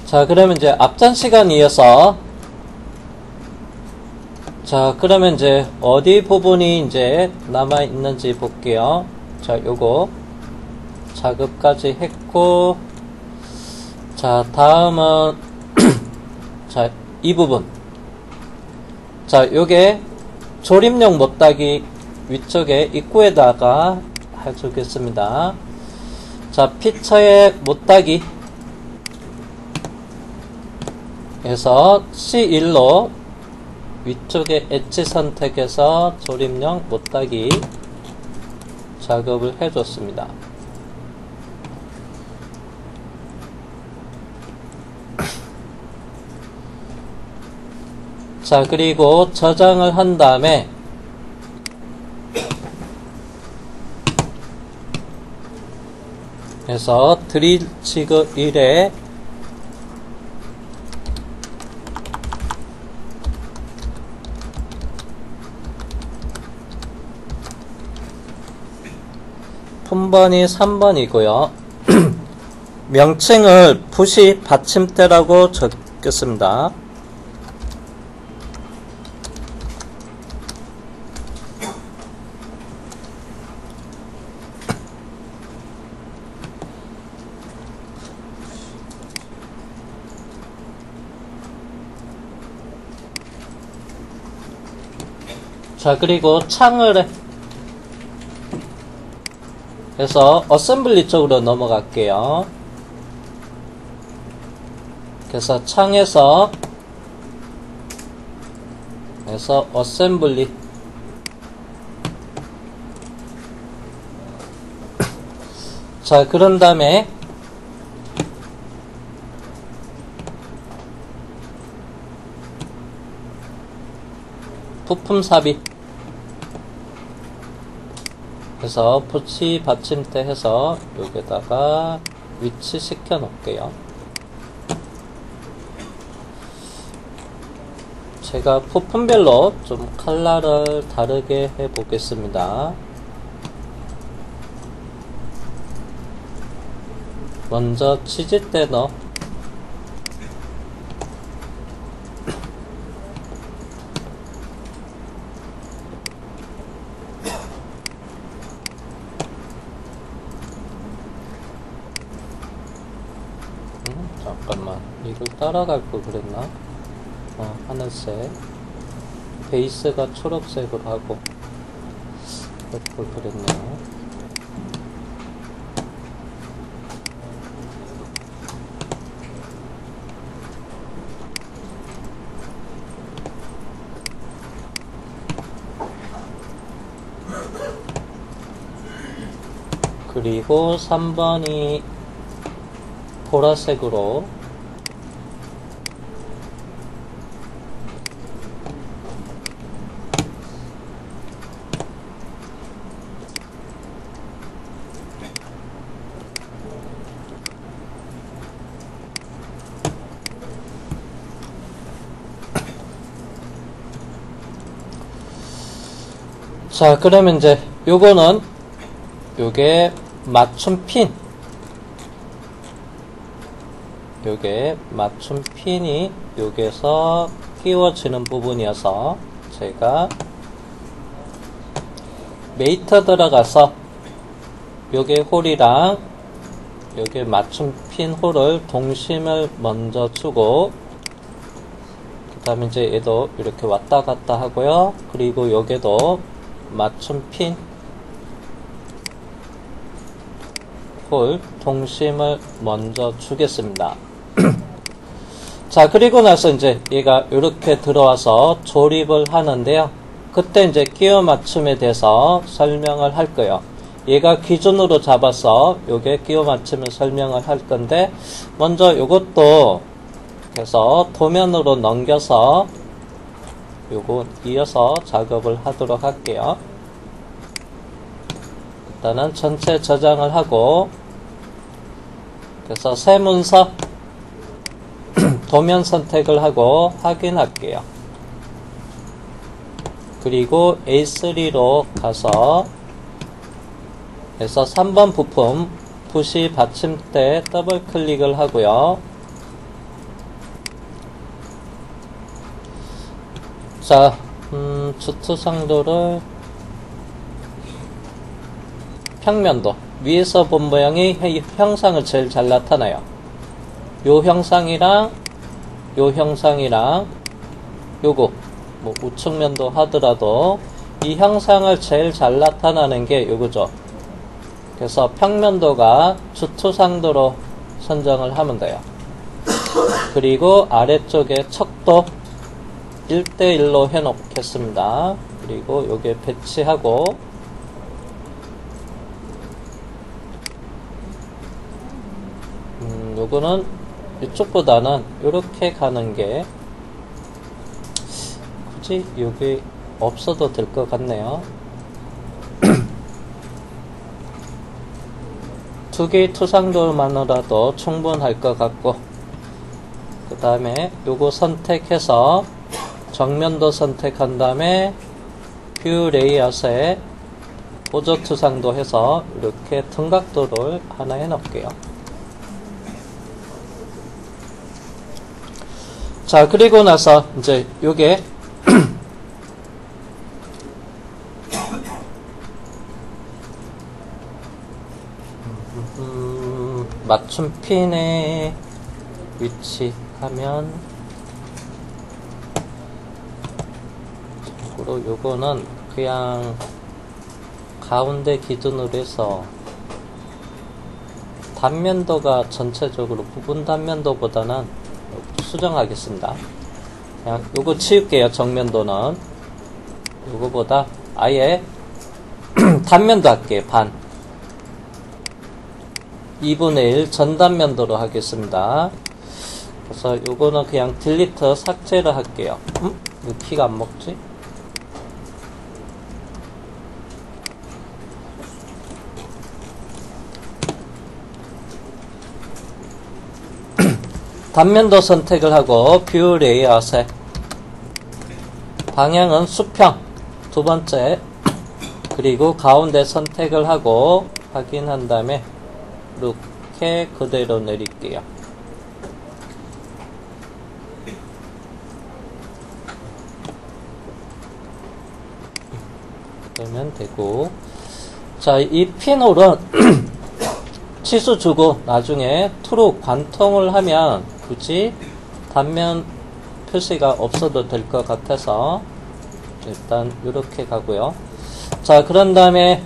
자, 그러면 이제 앞전 시간에 이어서 자, 그러면 이제 어디 부분이 이제 남아 있는지 볼게요. 자, 요거 작업까지 했고, 자, 다음은 자, 이 부분. 자, 요게 조립용 못따기 위쪽에 입구에다가 해주겠습니다. 자, 피처의 못따기 해서 C1로 위쪽에 엣지 선택해서 조립용 못따기 작업을 해줬습니다. 자, 그리고 저장을 한 다음에 해서 드릴 지그 1에 품번이 3번이고요. 명칭을 푸시 받침대라고 적겠습니다. 자, 그리고 창을 해서 어셈블리 쪽으로 넘어갈게요. 그래서 창에서 해서 어셈블리 자, 그런 다음에 부품 삽입 해서 푸시 받침대 해서 여기다가 위치 시켜 놓을게요. 제가 부품별로 좀 컬러를 다르게 해 보겠습니다. 먼저 치즈대 넣어 잠깐만, 이걸 따라갈 걸 그랬나? 하늘색 베이스가 초록색으로 하고 그럴 걸 그랬네요. 그리고 3번이 보라색으로 자, 그러면 이제 요거는 요게 맞춤 핀 요게 맞춤 핀이 여기에서 끼워지는 부분이어서 제가 메이터 들어가서 요게 홀이랑 요게 맞춤 핀 홀을 동심을 먼저 주고 그 다음에 이제 얘도 이렇게 왔다 갔다 하고요. 그리고 요게도 맞춤 핀 홀 동심을 먼저 주겠습니다. 자, 그리고 나서 이제 얘가 이렇게 들어와서 조립을 하는데요. 그때 이제 끼워 맞춤에 대해서 설명을 할 거예요. 얘가 기준으로 잡아서 요게 끼워 맞춤을 설명을 할 건데, 먼저 요것도 해서 도면으로 넘겨서 요거 이어서 작업을 하도록 할게요. 일단은 전체 저장을 하고, 그래서 새 문서 도면 선택을 하고 확인할게요. 그리고 A3로 가서 해서 3번 부품 푸시 받침대 더블 클릭을 하고요. 자, 주투상도를 평면도 위에서 본 모양이 형상을 제일 잘 나타나요. 요 형상이랑 요 형상이랑 요거 뭐 우측면도 하더라도 이 형상을 제일 잘 나타나는 게 요거죠. 그래서 평면도가 주투상도로 선정을 하면 돼요. 그리고 아래쪽에 척도 1대1로 해놓겠습니다. 그리고 요게 배치하고 요거는 이쪽보다는 요렇게 가는 게 굳이 여기 없어도 될 것 같네요. 두 개의 투상도만으로도 충분할 것 같고, 그 다음에 요거 선택해서 정면도 선택한 다음에 뷰 레이아웃에 보조 투상도 해서 이렇게 등각도를 하나 해 놓을게요. 자, 그리고 나서 이제 요게 맞춤 핀의 위치하면 참고로 요거는 그냥 가운데 기준으로 해서 단면도가 전체적으로 부분 단면도보다는 수정하겠습니다. 그냥 요거 치울게요. 정면도는 요거보다 아예 단면도 할게요. 반 2분의 1 전단면도로 하겠습니다. 그래서 요거는 그냥 딜리트 삭제를 할게요. 왜 키가 안 먹지? 단면도 선택을 하고 뷰 레이아웃에 방향은 수평 두 번째, 그리고 가운데 선택을 하고 확인한 다음에 이렇게 그대로 내릴게요. 그러면 되고, 자, 이 핀홀은 치수 주고 나중에 트루 관통을 하면 굳이 단면 표시가 없어도 될 것 같아서 일단 이렇게 가고요. 자, 그런 다음에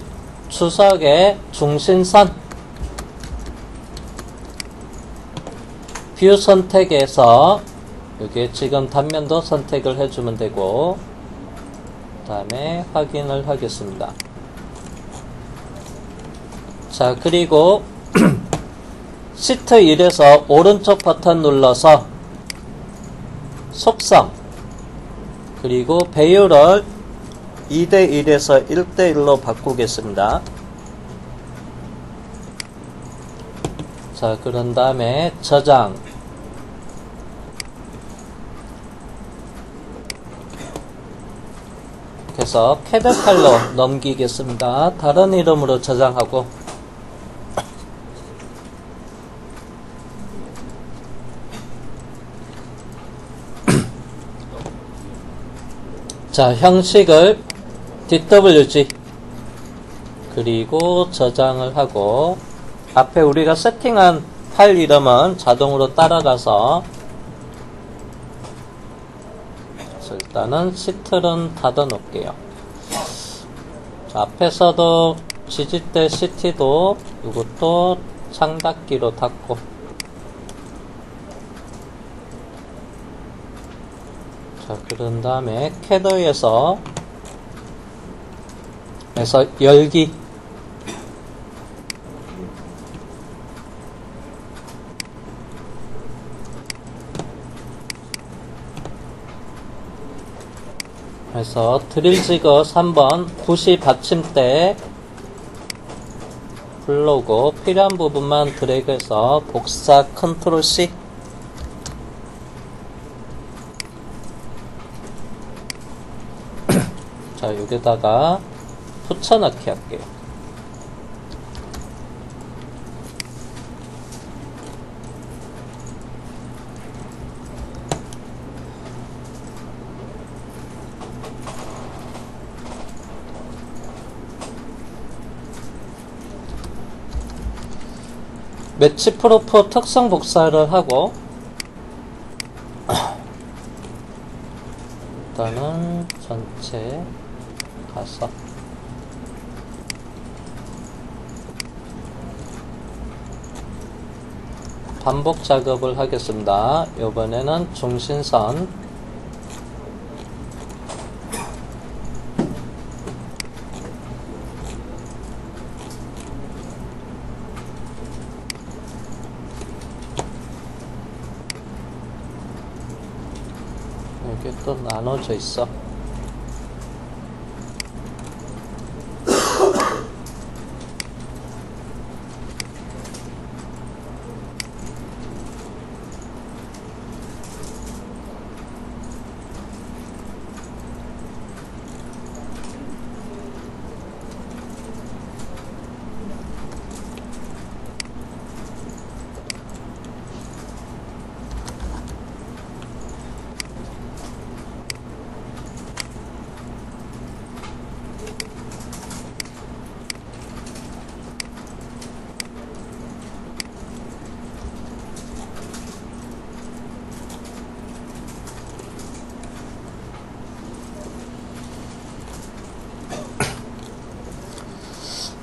추석의 중심선 뷰 선택에서 여기 지금 단면도 선택을 해주면 되고, 그 다음에 확인을 하겠습니다. 자, 그리고 시트 1에서 오른쪽 버튼 눌러서 속성 그리고 배율을 2대1에서 1대1로 바꾸겠습니다. 자, 그런 다음에 저장 그래서 캐드 파일로 넘기겠습니다. 다른 이름으로 저장하고, 자, 형식을 DWG 그리고 저장을 하고, 앞에 우리가 세팅한 파일 이름은 자동으로 따라가서, 일단은 시트는 닫아 놓을게요. 자, 앞에서도 지지대 CT도 이것도 창닫기로 닫고, 자, 그런 다음에 캐더에서 열기 그래서 드릴지거 3번 부시 받침대 불러오고 필요한 부분만 드래그해서 복사 컨트롤 C. 자, 여기다가 붙여넣기 할게요. 매치 프로프 특성 복사를 하고 일단은 전체 가서 반복 작업을 하겠습니다. 이번에는 중심선 여기 또 나눠져 있어.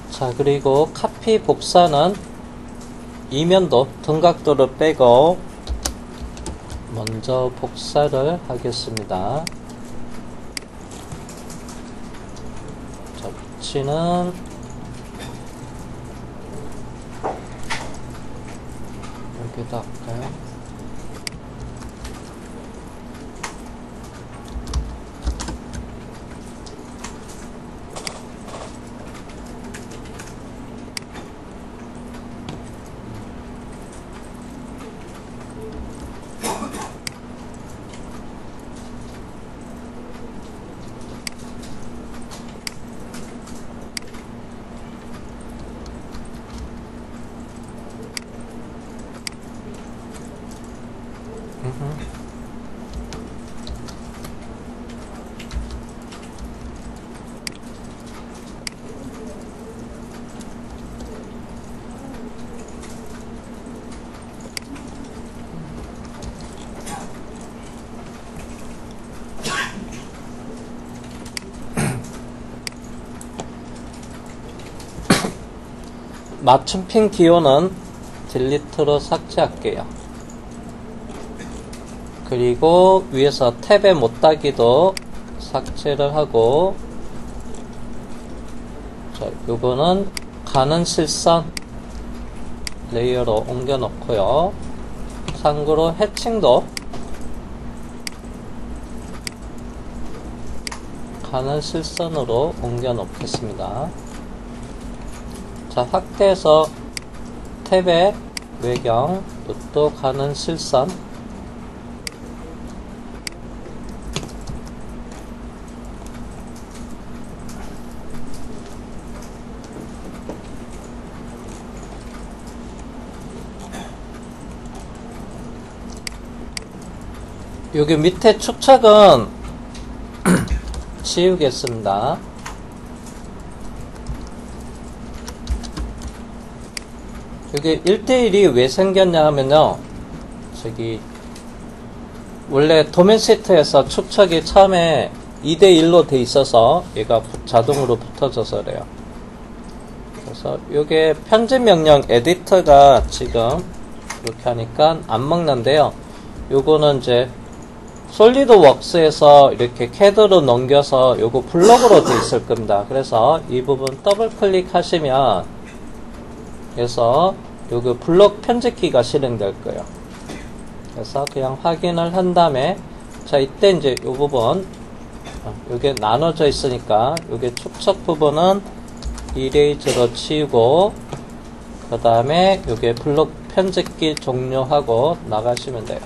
자, 그리고 카피 복사는 이면도 등각도를 빼고 먼저 복사를 하겠습니다. 자, 위치는 여기다 할까요? 맞춤핀 기호는 딜리트로 삭제할게요. 그리고 위에서 탭에 못따기도 삭제를 하고, 자, 요거는 가는 실선 레이어로 옮겨 놓고요. 참고로 해칭도 가는 실선으로 옮겨 놓겠습니다. 자, 확대해서 탭에 외경, 또 가는 실선, 여기 밑에 축척은 지우겠습니다. 여기 1대1이 왜 생겼냐 하면요, 저기 원래 도면 시트에서 축척이 처음에 2대1로 돼 있어서 얘가 자동으로 붙어져서 그래요. 그래서 요게 편집 명령 에디터가 지금 이렇게 하니까 안 먹는데요, 요거는 이제 솔리드웍스에서 이렇게 캐드로 넘겨서 요거 블럭으로 돼 있을 겁니다. 그래서 이 부분 더블 클릭하시면, 그래서 요거 블럭 편집키가 실행될 거예요. 그래서 그냥 확인을 한 다음에, 자, 이때 이제 요 부분, 요게 나눠져 있으니까 요게 축척 부분은 이레이즈로 치우고, 그 다음에 요게 블럭 편집키 종료하고 나가시면 돼요.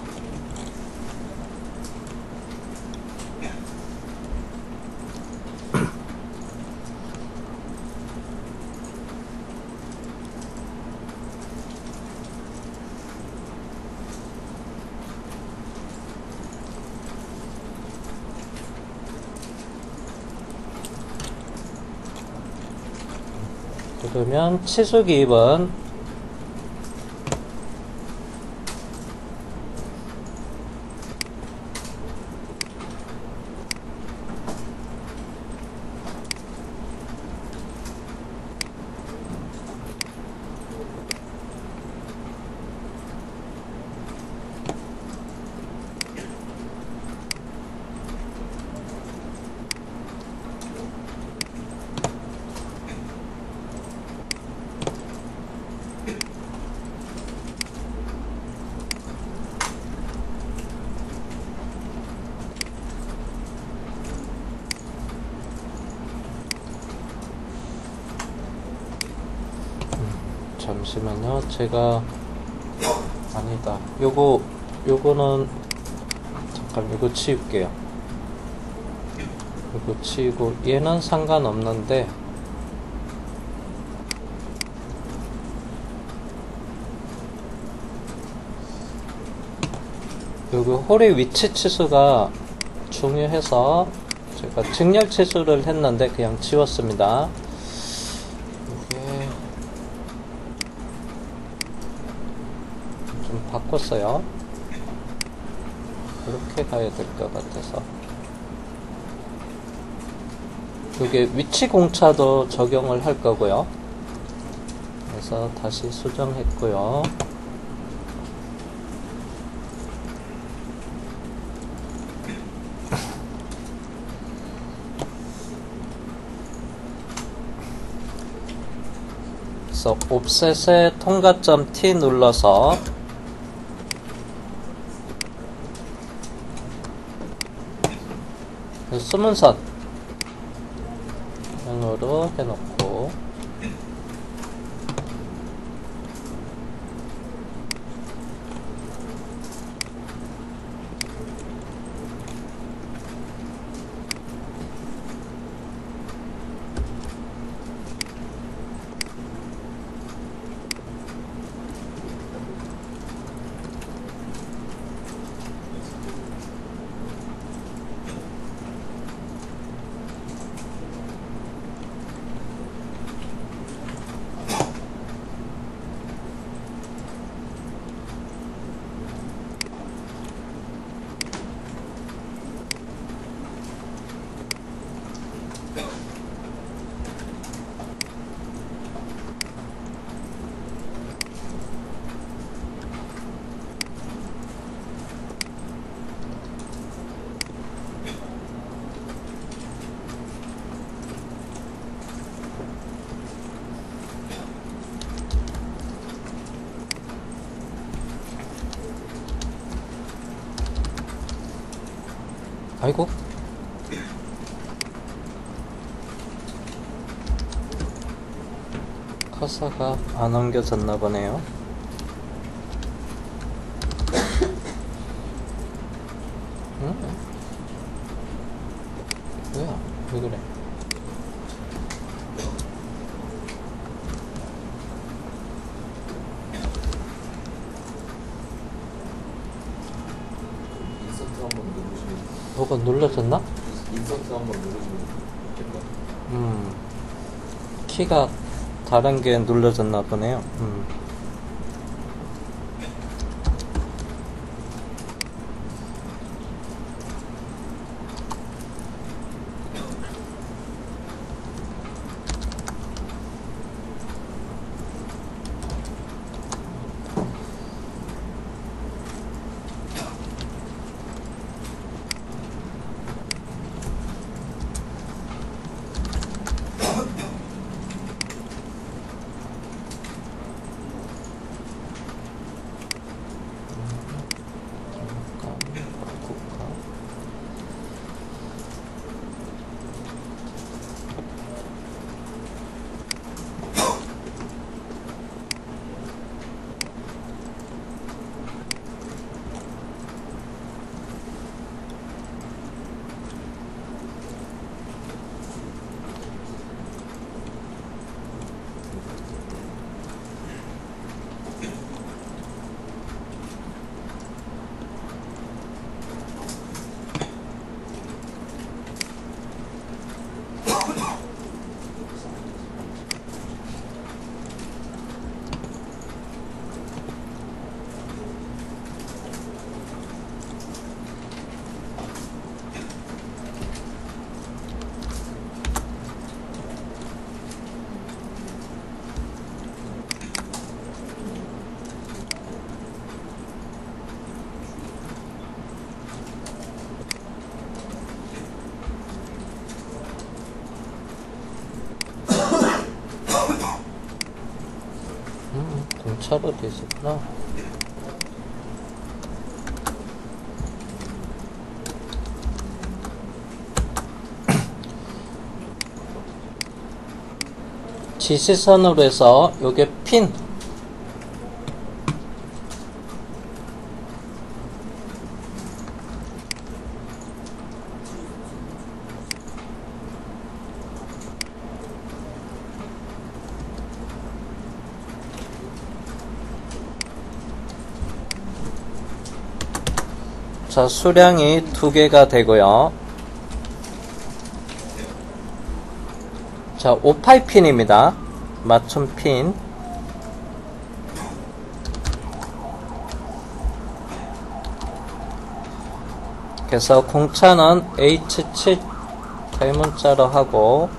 그러면 치수 기입은 잠시만요. 제가 아니다. 요거는 잠깐 이거 치울게요. 이거 치우고 얘는 상관없는데 여기 홀의 위치 치수가 중요해서 제가 직렬 치수를 했는데 그냥 지웠습니다. 이게 좀 바꿨어요. 이렇게 가야 될 것 같아서. 이게 위치 공차도 적용을 할 거고요. 그래서 다시 수정했고요. 그래서 옵셋의 통과점 T 눌러서 수문선 으로 해놓고 아이고 커서가 안 옮겨졌나 보네요. 응? 뭐야? 왜 그래? 뭐가 눌러졌나? 인서트 한번 누르시면 좋겠다. 키가 다른 게 눌러졌나 보네요. 공차로 되었구나. 지시선으로 해서 요게 핀 자, 수량이 2개가 되고요. 자, 58핀입니다. 맞춤 핀. 그래서 공차는 H7 대문자로 하고,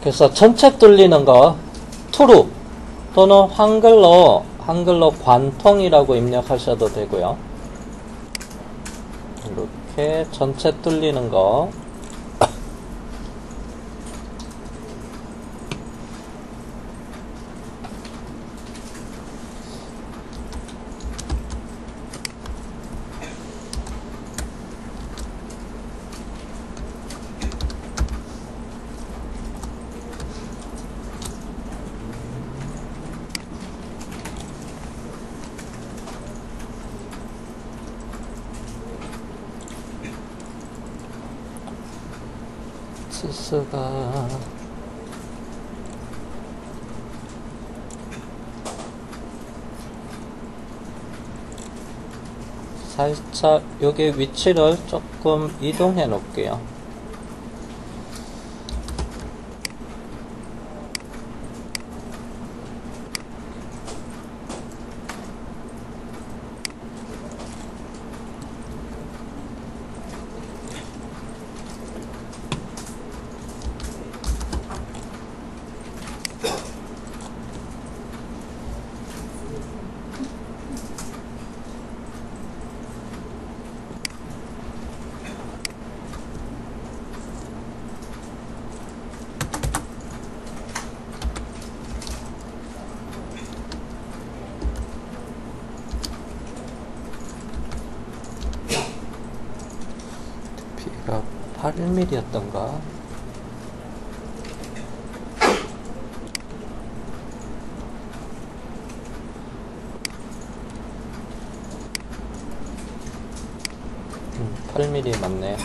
그래서 전체 뚫리는 거 투루 또는 한글로 관통이라고 입력하셔도 되고요. 이렇게 전체 뚫리는 거 스스가 살짝 여기 위치를 조금 이동해 놓을게요. B가 8mm였던가? 음, 8mm 맞네.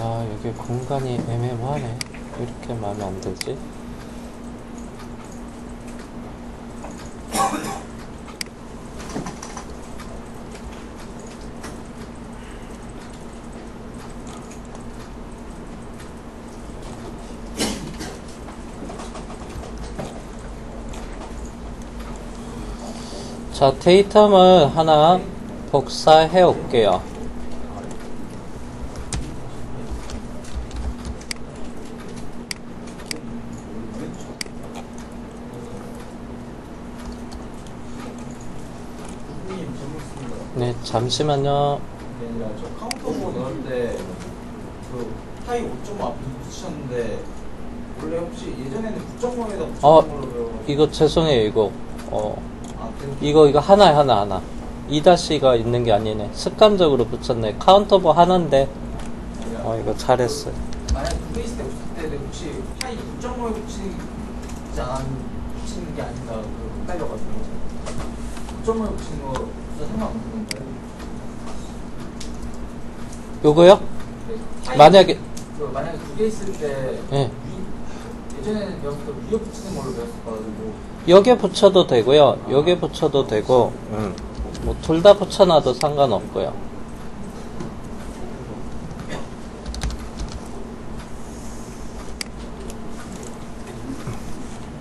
아, 여기 공간이 애매모하네. 왜 이렇게 마음에 안 들지? 자, 데이텀을 하나 복사해 올게요. 네, 잠시만요. 그게 아니라 저 카운터보 넣을 때 그 타이 5.5 앞에 붙이셨는데 원래 혹시 예전에는 9.5에다 붙였던 걸로 배워가지고 이거 죄송해요, 이거. 그 이거 하나. 2-가 있는 게 아니네. 습관적으로 붙였네. 카운터보 하나인데. 이거 잘했어요. 만약에 2개 있을 때 붙일 때 혹시 타이 9.5에 붙이는 게 아닌가 헷갈려가지고 9.5에 붙이는 거 진짜 상관없는 건가요? 요거요? 타이 만약에 2개 있을 때 예. 예전에는 여기서 위에 붙이는 걸로 배웠어가지고 여기에 붙여도 되고요. 여기에 붙여도 되고, 뭐 둘 다 붙여놔도 상관없고요.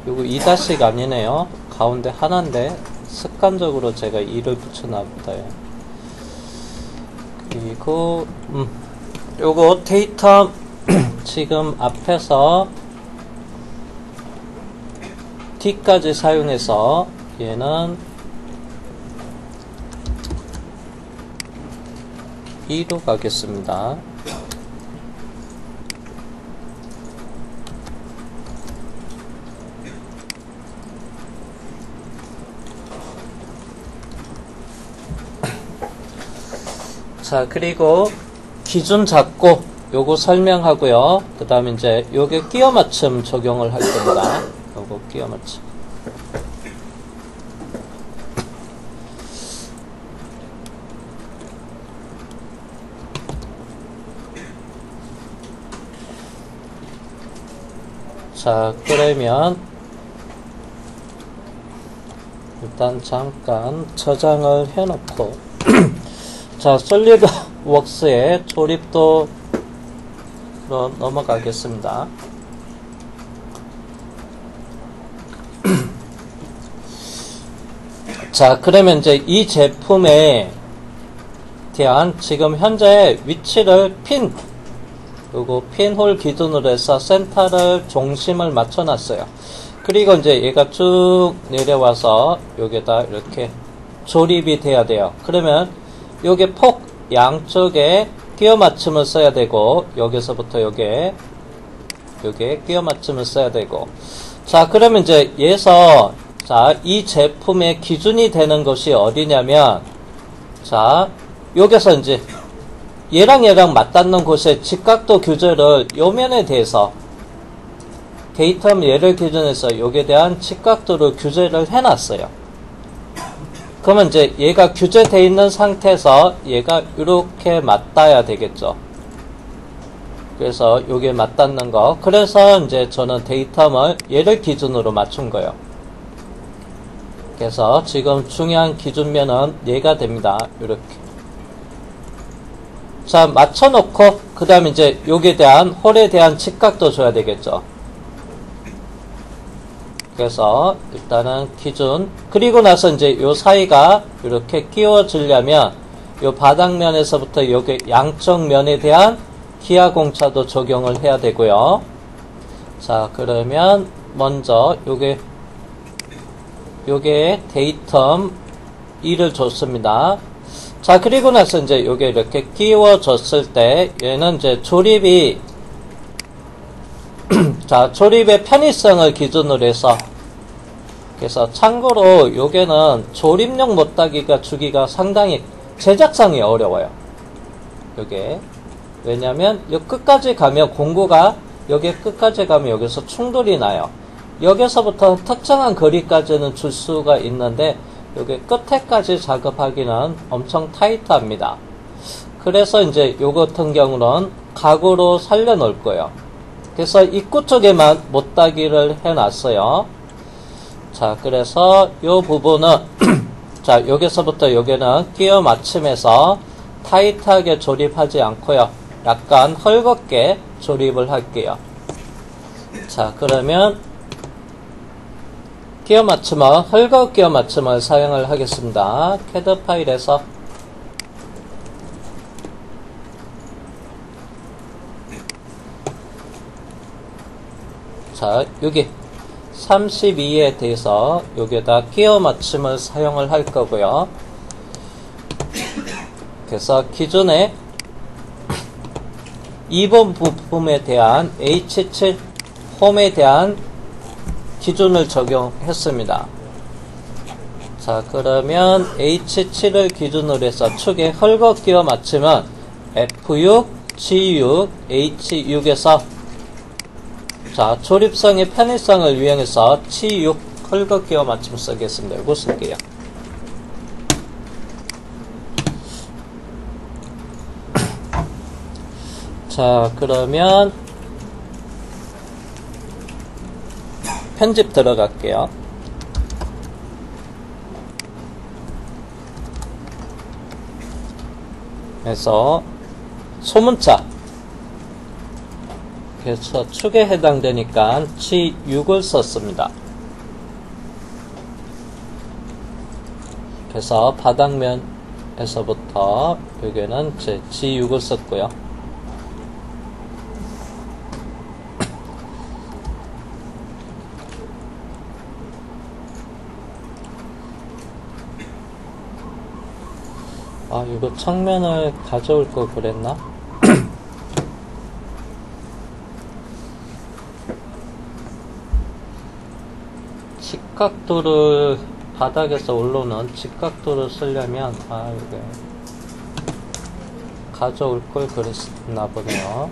요거 2-가 아니네요. 가운데 하나인데 습관적으로 제가 2를 붙여놔보다. 그리고 요거 데이터 지금 앞에서 T까지 사용해서 얘는 2로 가겠습니다. 자, 그리고 기준 잡고 요거 설명하고요. 그 다음에 이제 요게 끼워 맞춤 적용을 할 겁니다. 요거 끼워 맞춤. 자, 그러면 일단 잠깐 저장을 해놓고 자, 솔리드웍스의 조립도 넘어가겠습니다. 자, 그러면 이제 이 제품에 대한 지금 현재 위치를 그리고 핀홀 기준으로 해서 센터를 중심을 맞춰놨어요. 그리고 이제 얘가 쭉 내려와서 여기다 이렇게 조립이 돼야 돼요. 그러면 요게 폭 양쪽에 끼워 맞춤을 써야 되고, 여기서부터 요게 끼워 맞춤을 써야 되고. 자, 그러면 이제 얘서 자, 이 제품의 기준이 되는 것이 어디냐면, 자, 여기서 이제 얘랑 맞닿는 곳의 직각도 규제를 요 면에 대해서 데이터 얘를 기준해서 요게 대한 직각도를 규제를 해놨어요. 그러면 이제 얘가 규제되어 있는 상태에서 얘가 이렇게 맞닿아야 되겠죠. 그래서 요게 맞닿는 거. 그래서 이제 저는 데이터를 얘를 기준으로 맞춘 거예요. 그래서 지금 중요한 기준면은 얘가 됩니다. 이렇게. 자, 맞춰놓고, 그 다음에 이제 요게 대한, 홀에 대한 직각도 줘야 되겠죠. 그래서 일단은 기준, 그리고 나서 이제 요 사이가 이렇게 끼워지려면 요 바닥면에서부터 요게 양쪽 면에 대한 기하 공차도 적용을 해야 되고요. 자, 그러면 먼저 요게 데이터 2를 줬습니다. 자, 그리고 나서 이제 요게 이렇게 끼워졌을 때 얘는 이제 조립이 자, 조립의 편의성을 기준으로 해서 그래서 참고로 요게는 조립용 못따기가 주기가 상당히 제작상이 어려워요. 요게 왜냐면 요 끝까지 가면 공구가 여기 끝까지 가면 여기서 충돌이 나요. 여기서부터 특정한 거리까지는 줄 수가 있는데 요게 끝에까지 작업하기는 엄청 타이트합니다. 그래서 이제 요 같은 경우는 가구로 살려 놓을 거예요. 그래서 입구 쪽에만 못따기를 해놨어요. 자, 그래서 요 부분은 자, 여기서부터 여기는 끼워 맞춤해서 타이트하게 조립하지 않고요. 약간 헐겁게 조립을 할게요. 자, 그러면 끼워 맞춤은 헐겁 끼워 맞춤을 사용을 하겠습니다. 캐드 파일에서 자, 여기 32에 대해서 여기에다 끼워 맞춤을 사용을 할 거고요. 그래서 기존에 2번 부품에 대한 H7 홈에 대한 기준을 적용했습니다. 자, 그러면 H7을 기준으로 해서 축에 헐거 끼워 맞추면 F6, G6, H6에서 자, 조립성의 편의성을 이용해서 G6 헐거 끼워 맞춤 쓰겠습니다. 이거 쓸게요. 자, 그러면 편집 들어갈게요. 그래서 소문자 그래서 축에 해당되니까 G6을 썼습니다. 그래서 바닥면에서부터 여기는 제 G6을 썼고요. 아, 이거 측면을 가져올 걸 그랬나? 직각도를 바닥에서 올라오는 직각도를 쓰려면 이게 가져올 걸 그랬나 보네요.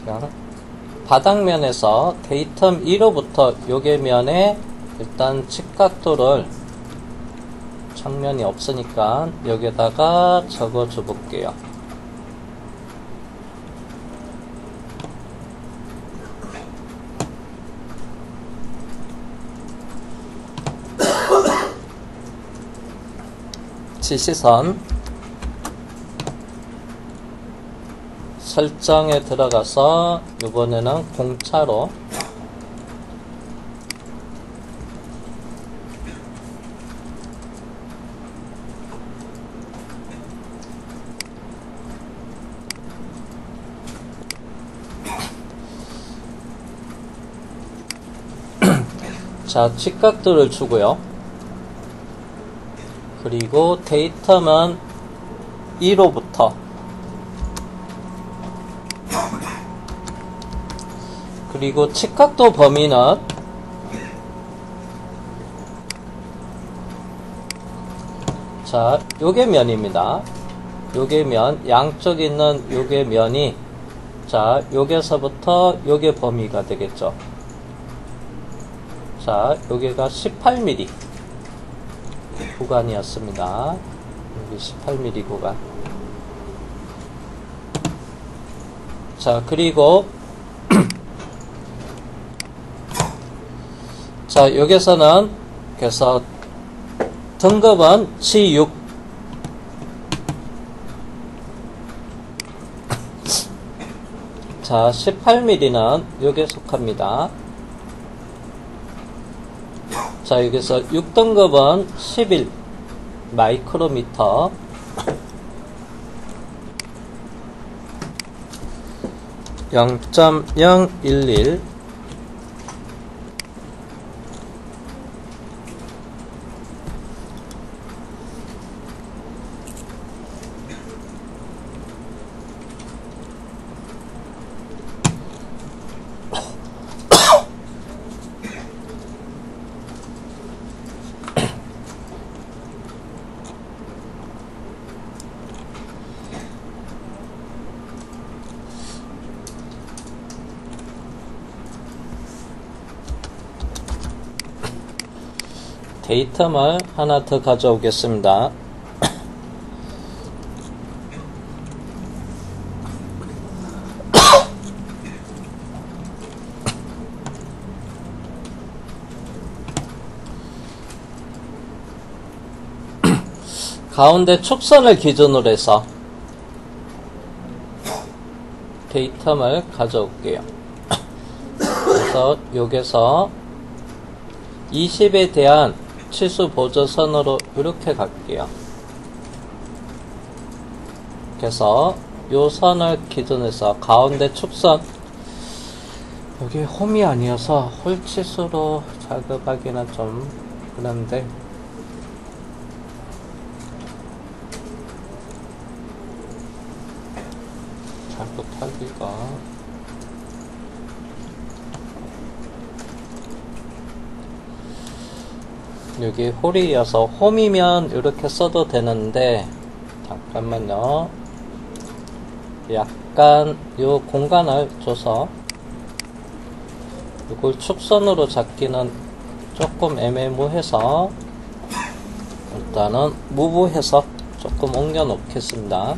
자, 바닥면에서 데이텀 1호부터 요계면에 일단 직각도를 측면이 없으니까 여기다가 적어 줘 볼게요. 지시선 설정에 들어가서 이번에는 공차로 자, 직각도를 주고요. 그리고 데이텀은 1호부터 그리고 직각도 범위는 자, 요게 면입니다. 요게 면, 양쪽 있는 요게 면이 자, 요게서부터 요게 범위가 되겠죠. 자, 여기가 18mm 구간이었습니다. 여기 18mm 구간. 자, 그리고 자, 여기서는 그래서 등급은 G6 자, 18mm는 여기에 속합니다. 자, 여기서 6등급은 11 마이크로미터 0.011 데이텀을 하나 더 가져오겠습니다. 가운데 축선을 기준으로 해서 데이텀을 가져올게요. 그래서 여기서 20에 대한 치수 보조선으로 이렇게 갈게요. 그래서 요 선을 기준해서 가운데 축선, 여기 홈이 아니어서 홀치수로 작업하기는 좀 그런데, 작업하기가 여기 홀이어서 홈이면 이렇게 써도 되는데, 잠깐만요. 약간 요 공간을 줘서 이걸 축선으로 잡기는 조금 애매모해서 일단은 무브해서 조금 옮겨 놓겠습니다.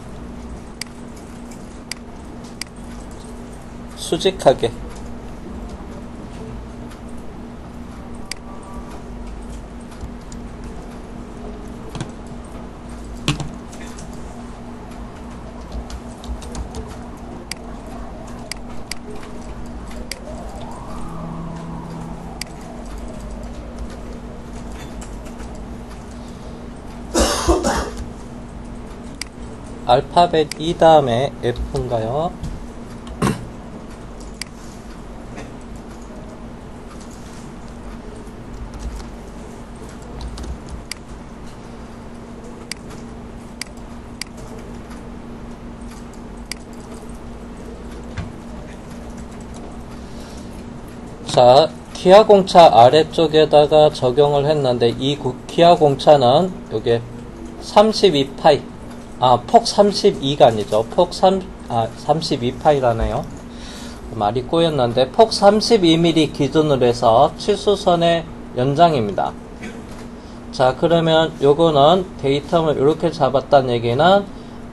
수직하게. 알파벳 E 다음에 F인가요? 자, 기하공차 아래쪽에다가 적용을 했는데 이 기하공차는 요게 32파이, 폭 32가 아니죠. 폭 32파이라네요. 말이 꼬였는데 폭 32mm 기준으로 해서 치수선의 연장입니다. 자, 그러면 요거는 데이텀을 이렇게 잡았다는 얘기는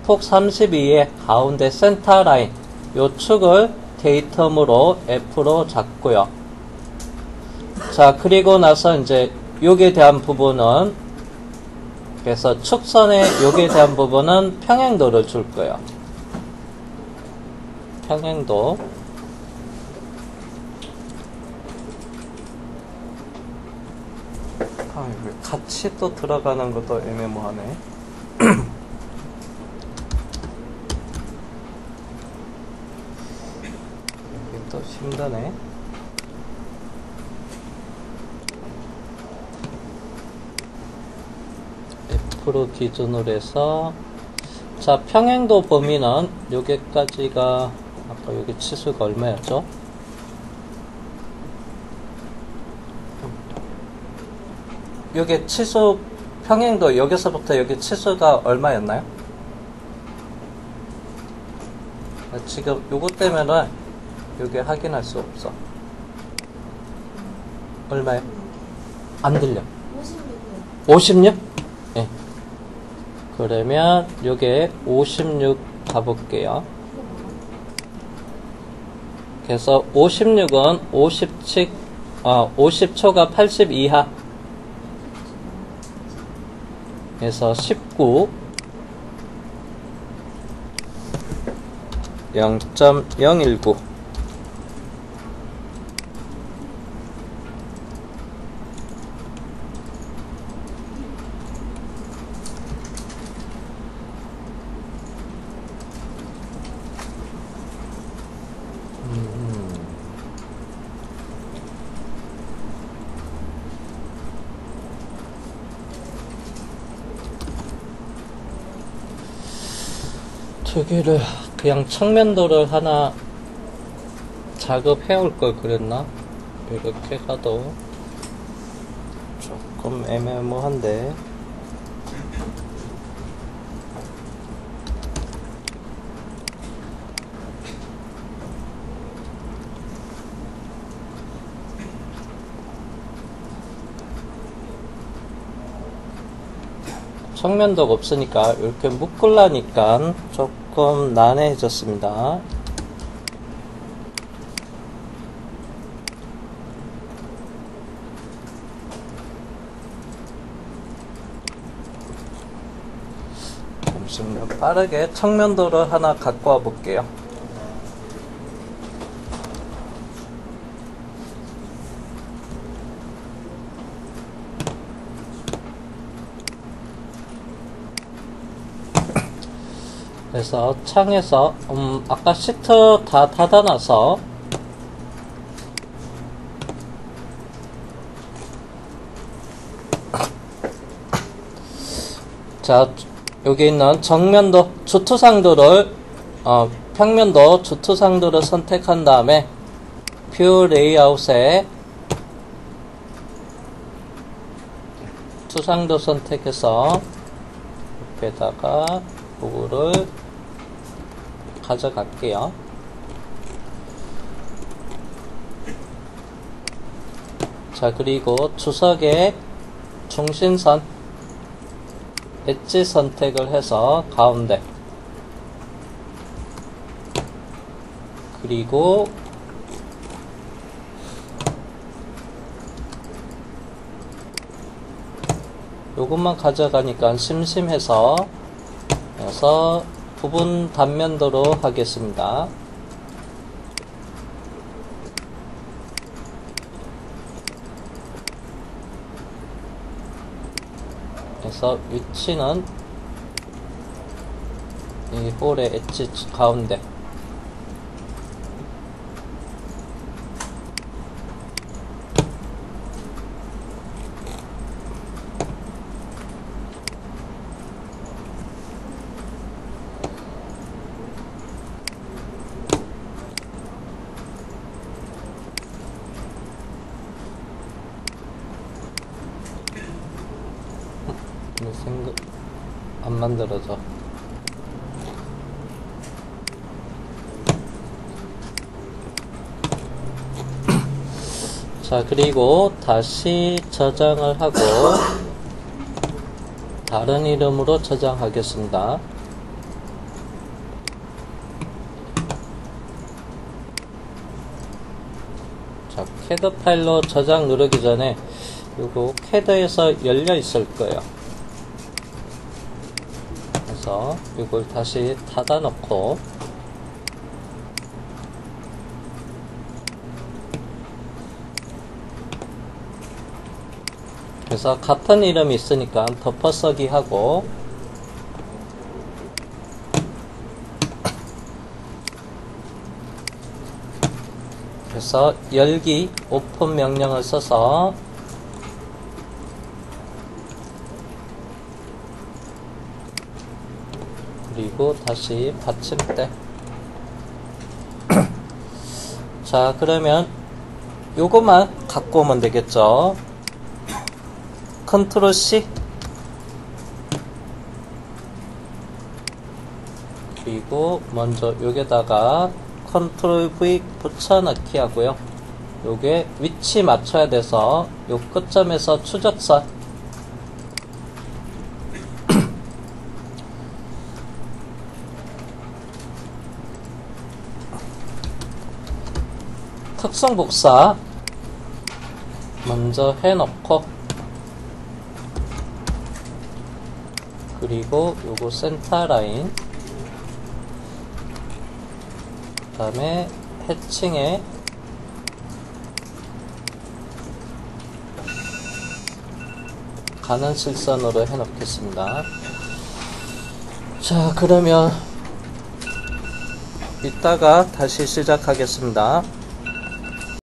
폭 32의 가운데 센터 라인, 요 축을 데이텀으로 F로 잡고요. 자, 그리고 나서 이제 요게 대한 부분은, 그래서 축선의 요게 대한 부분은 평행도를 줄 거예요. 평행도. 같이 또 들어가는 것도 애매모하네. 여기 또 힘드네. F로 기준으로 해서, 자, 평행도 범위는 여기까지가, 아까 여기 치수가 얼마였죠? 여기 치수, 평행도 여기서부터 여기 치수가 얼마였나요? 지금 요것 때문에 여기 확인할 수 없어. 얼마요? 안 들려. 56? 예. 그러면 요게 56 가볼게요. 그래서 56은 50초가 80 이하. 그래서 19 0.019 저기를 그냥 측면도를 하나 작업해 올 걸 그랬나? 이렇게 가도 조금 애매모한데. 측면도가 없으니까 이렇게 묶으려니까 조금 난해해졌습니다. 잠시만요. 빠르게 측면도를 하나 갖고 와 볼게요. 그래서 창에서 아까 시트 다 닫아놔서 자, 여기 있는 정면도 주투상도를 평면도 주투상도를 선택한 다음에 뷰 레이아웃에 투상도 선택해서 옆에다가 요거를 가져갈게요. 자, 그리고 주석의 중심선 엣지 선택을 해서 가운데, 그리고 요것만 가져가니까 심심해서 그래서 부분 단면도로 하겠습니다. 그래서 위치는 이 홀의 엣지 가운데, 생각 안 만들어져. 자, 그리고 다시 저장을 하고 다른 이름으로 저장하겠습니다. 자, 캐드 파일로 저장 누르기 전에 요거 캐드에서 열려 있을 거예요. 그래서 이걸 다시 닫아 놓고 그래서 같은 이름이 있으니까 덮어쓰기 하고 그래서 열기 오픈 명령을 써서 그리고 다시 받침대. 자, 그러면 요거만 갖고 오면 되겠죠. 컨트롤 C, 그리고 먼저 여기다가 컨트롤 V 붙여넣기 하고요. 요게 위치 맞춰야 돼서 요 끝점에서 추적선 특성 복사 먼저 해놓고 그리고 요거 센터 라인 그 다음에 해칭에 가는 실선으로 해놓겠습니다. 자, 그러면 이따가 다시 시작하겠습니다.